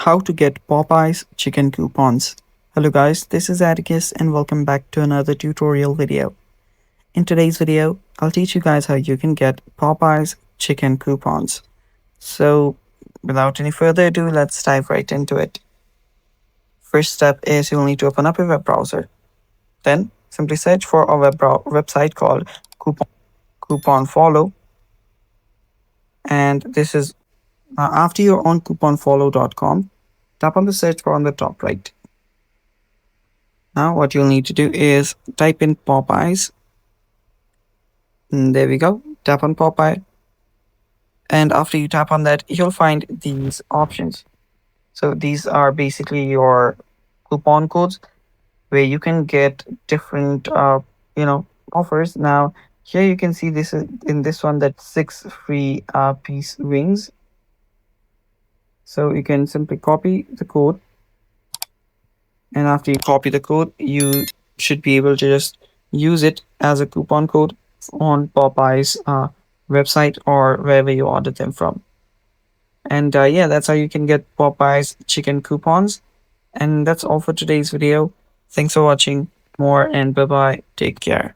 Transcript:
how to get Popeyes chicken coupons. Hello guys, this is Atticus and welcome back to another tutorial video. In today's video, I'll teach you guys how you can get Popeyes chicken coupons. So without any further ado, let's dive right into it. First step is you'll need to open up a web browser. Then simply search for a website called Coupon Follow. And this is after you're on couponfollow.com, tap on the search bar on the top right. Now what you'll need to do is type in Popeyes. And there we go. Tap on Popeye. And after you tap on that, you'll find these options. So these are basically your coupon codes where you can get different offers. Now here you can see this is in this one that 6 free piece wings. So you can simply copy the code, and after you copy the code, you should be able to just use it as a coupon code on Popeyes website or wherever you ordered them from. And yeah, that's how you can get Popeyes chicken coupons. And that's all for today's video. Thanks for watching. More and bye bye. Take care.